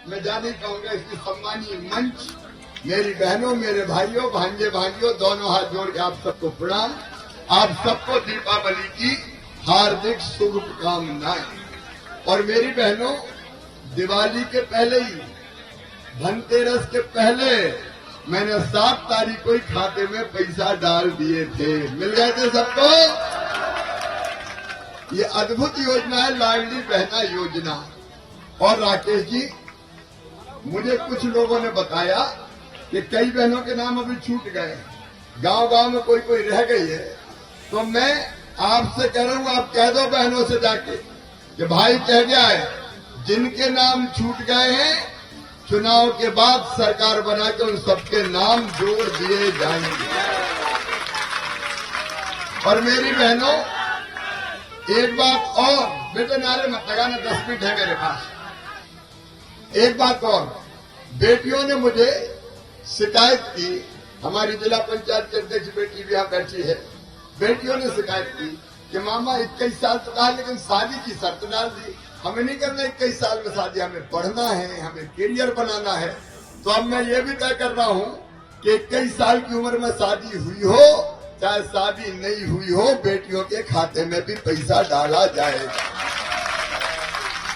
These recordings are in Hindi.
मैं जा नहीं पाऊंगा। इसलिए सम्मानीय मंच, मेरी बहनों, मेरे भाइयों, भांजे भाइयों, दोनों हाथ जोड़ के आप सबको प्रणाम। आप सबको दीपावली की हार्दिक शुभकामनाएं। और मेरी बहनों, दिवाली के पहले ही, धनतेरस के पहले मैंने 7 तारीख को ही खाते में पैसा डाल दिए थे। मिल गए थे सबको। ये अद्भुत योजना है, लाडली बहना योजना। और राकेश जी, मुझे कुछ लोगों ने बताया कि कई बहनों के नाम अभी छूट गए, गांव गांव में कोई कोई रह गई है। तो मैं आपसे कह रहा हूं, आप कह दो बहनों से जाके कि भाई कह गया है, जिनके नाम छूट गए हैं चुनाव के बाद सरकार बना के उन सबके नाम जोड़ दिए जाएंगे। और मेरी बहनों, एक बात और, बेटे नारे मत लगाना, 10 मिनट है मेरे पास। एक बात और, बेटियों ने मुझे शिकायत की, हमारी जिला पंचायत की अध्यक्ष बेटी भी यहां बैठी है, बेटियों ने शिकायत की कि मामा 21 साल तो कहा, लेकिन शादी की शर्त डाल दी। हमें नहीं करना 21 साल में शादी, हमें पढ़ना है, हमें करियर बनाना है। तो अब मैं ये भी तय कर रहा हूं कि 21 साल की उम्र में शादी हुई हो चाहे शादी नहीं हुई हो, बेटियों के खाते में भी पैसा डाला जाएगा।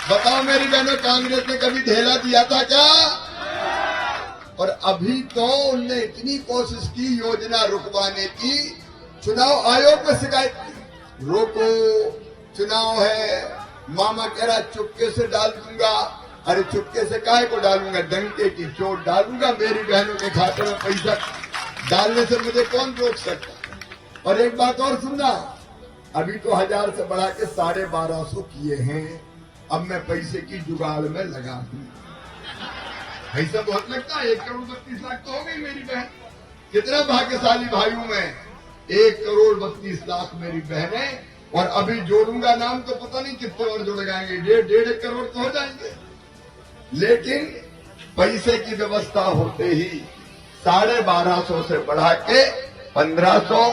बताओ मेरी बहनों, कांग्रेस ने कभी ढेला दिया था क्या? और अभी तो उनने इतनी कोशिश की योजना रुकवाने की, चुनाव आयोग में शिकायत की, रोको, चुनाव है। मामा कह रहा चुपके से डाल दूंगा। अरे चुपके से काहे को डालूंगा, डंके की चोट डालूंगा। मेरी बहनों के खाते में पैसा डालने से मुझे कौन रोक सकता। और एक बात और सुनना, अभी तो 1000 से बढ़ा के 1250 किए हैं। अब मैं पैसे की जुगाड़ में लगा दूं। पैसा बहुत लगता है, 1 करोड़ 32 लाख तो हो गई मेरी बहन। कितना भाग्यशाली भाई हूं मैं, 1 करोड़ 32 लाख मेरी बहनें। और अभी जोड़ूंगा नाम तो पता नहीं कितने और जुड़ जाएंगे, 1.5 करोड़ तो हो जाएंगे। लेकिन पैसे की व्यवस्था होते ही 1250 से बढ़ा के 1500,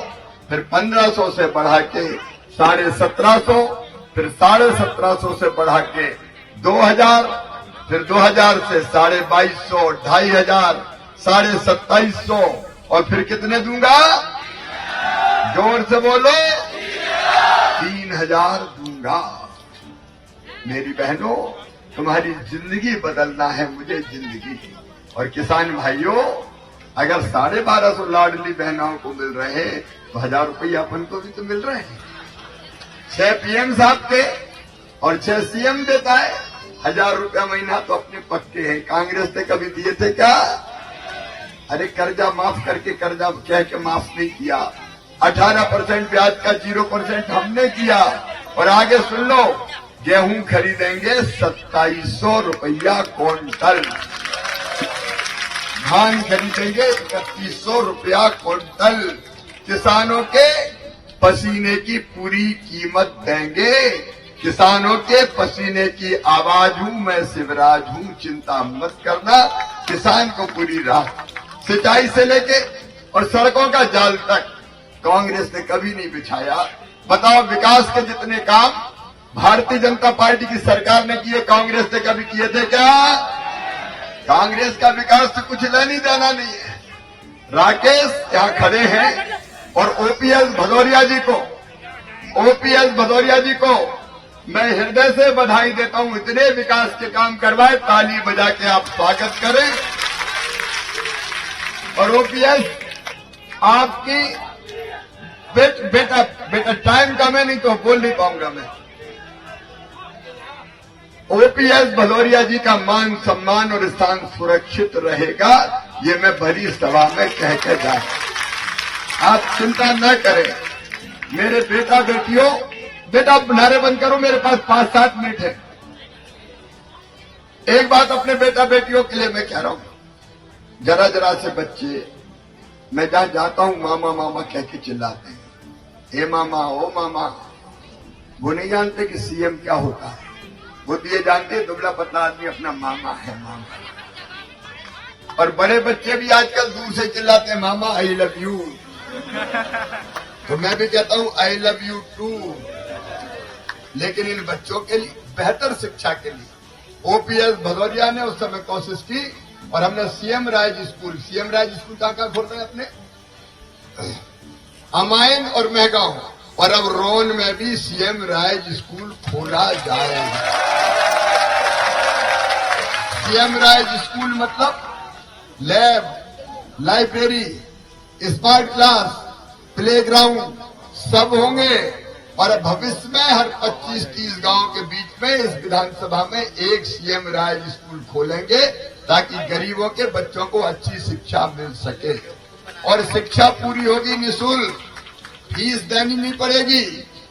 फिर 1500 से बढ़ा के 1750, फिर 1750 से बढ़ा के 2000, फिर 2000 से 2250, 2500, 2750, और फिर कितने दूंगा? जोर से बोलो, 3000 दूंगा। मेरी बहनों, तुम्हारी जिंदगी बदलना है मुझे जिंदगी। और किसान भाइयों, अगर 1250 लाडली बहनों को मिल रहे हैं तो 1000 रुपये अपन को भी तो मिल रहे हैं। 6 पीएम साहब थे और 6 सीएम देता है। 1000 रुपया महीना तो अपने पक्के हैं। कांग्रेस ने कभी दिए थे क्या? अरे कर्जा माफ करके, कर्जा कह के माफ नहीं किया। 18% ब्याज का 0% हमने किया। और आगे सुन लो, गेहूं खरीदेंगे 2700 रुपया क्विंटल, धान खरीदेंगे 3100 रुपया क्विंटल। किसानों के पसीने की पूरी कीमत देंगे। किसानों के पसीने की आवाज हूं मैं, शिवराज हूं, चिंता मत करना। किसान को पूरी राह, सिंचाई से लेके और सड़कों का जाल तक कांग्रेस ने कभी नहीं बिछाया। बताओ, विकास के जितने काम भारतीय जनता पार्टी की सरकार ने किए, कांग्रेस ने कभी किए थे क्या? कांग्रेस का विकास से कुछ लेनी देना नहीं है। राकेश यहाँ खड़े हैं और ओपीएस भदौरिया जी को मैं हृदय से बधाई देता हूं। इतने विकास के काम करवाए, ताली बजा के आप स्वागत करें। और ओपीएस, आपकी बेटा टाइम कम है, नहीं तो बोल नहीं पाऊंगा मैं। ओपीएस भदौरिया जी का मान सम्मान और स्थान सुरक्षित रहेगा, ये मैं बड़ी सभा में कह के जा। आप चिंता न करें मेरे बेटा बेटियों। बेटा नारे बंद करो, मेरे पास 5-7 मिनट है। एक बात अपने बेटा बेटियों के लिए मैं कह रहा हूं, जरा से बच्चे, मैं जहां जाता हूं मामा मामा कह के चिल्लाते हैं, ए मामा, ओ मामा। वो नहीं जानते कि सीएम क्या होता है। वो तो ये जानते हैं दुबला पतला आदमी अपना मामा है, मामा। और बड़े बच्चे भी आजकल दूर से चिल्लाते हैं, मामा आई लव यू। तो मैं भी कहता हूं आई लव यू टू। लेकिन इन बच्चों के लिए, बेहतर शिक्षा के लिए, ओपीएस भदौरिया ने उस समय कोशिश की और हमने सीएम राइज स्कूल कहाँ खोल रहे हैं अपने अमाइन और महगांव, और अब रोन में भी सीएम राइज स्कूल खोला जाएगा। सीएम राइज स्कूल मतलब lab, library, smart class, playground सब होंगे। और भविष्य में हर 25-30 गांव के बीच में इस विधानसभा में एक सीएम राइज स्कूल खोलेंगे ताकि गरीबों के बच्चों को अच्छी शिक्षा मिल सके। और शिक्षा पूरी होगी निःशुल्क, फीस देनी नहीं पड़ेगी।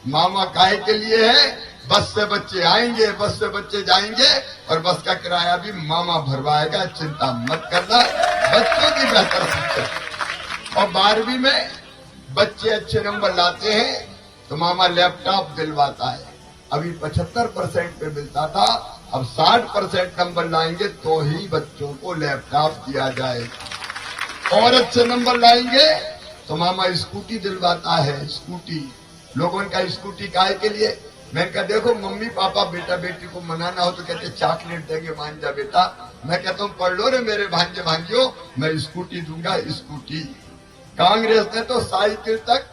मामा काय के लिए है, बस से बच्चे आएंगे, बस से बच्चे जाएंगे और बस का किराया भी मामा भरवाएगा, चिंता मत करना। बच्चों की बेहतर शिक्षा। और 12वीं में बच्चे अच्छे नंबर लाते हैं तो मामा लैपटॉप दिलवाता है। अभी 75% पे मिलता था, अब 60% नंबर लाएंगे तो ही बच्चों को लैपटॉप दिया जाएगा। और अच्छे नंबर लाएंगे तो मामा स्कूटी दिलवाता है। स्कूटी, लोगों का स्कूटी काहे के लिए? मैं कहा देखो मम्मी पापा बेटा बेटी को मनाना हो तो कहते चॉकलेट देंगे, मान जा बेटा। मैं कहता हूँ पढ़ लो रे मेरे भांजे भांजियों, मैं स्कूटी दूंगा, स्कूटी। कांग्रेस ने तो साइकिल तक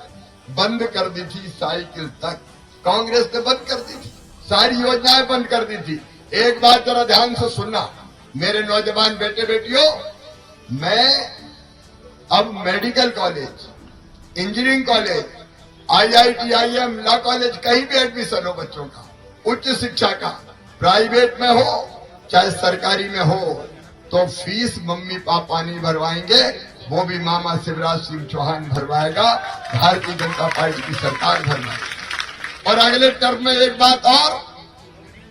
बंद कर दी थी, साइकिल तक कांग्रेस ने बंद कर दी थी, सारी योजनाएं बंद कर दी थी। एक बात जरा ध्यान से सुनना मेरे नौजवान बेटे बेटियों, मैं अब medical college, engineering college, IIT, IM, law college कहीं भी एडमिशन हो बच्चों का, उच्च शिक्षा का, प्राइवेट में हो चाहे सरकारी में हो, तो फीस मम्मी पापा नहीं भरवाएंगे, वो भी मामा शिवराज सिंह चौहान भरवाएगा, भारतीय जनता पार्टी की सरकार भरवाएगी। और अगले टर्म में एक बात और,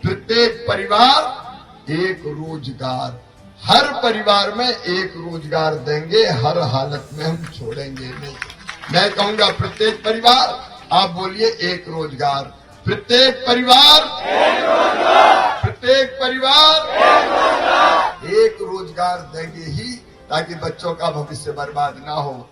प्रत्येक परिवार एक रोजगार, हर परिवार में एक रोजगार देंगे, हर हालत में हम छोड़ेंगे नहीं। मैं कहूंगा प्रत्येक परिवार, आप बोलिए एक रोजगार, प्रत्येक परिवार एक रोजगार, प्रत्येक परिवार एक रोजगार देंगे ही, ताकि बच्चों का भविष्य बर्बाद ना हो।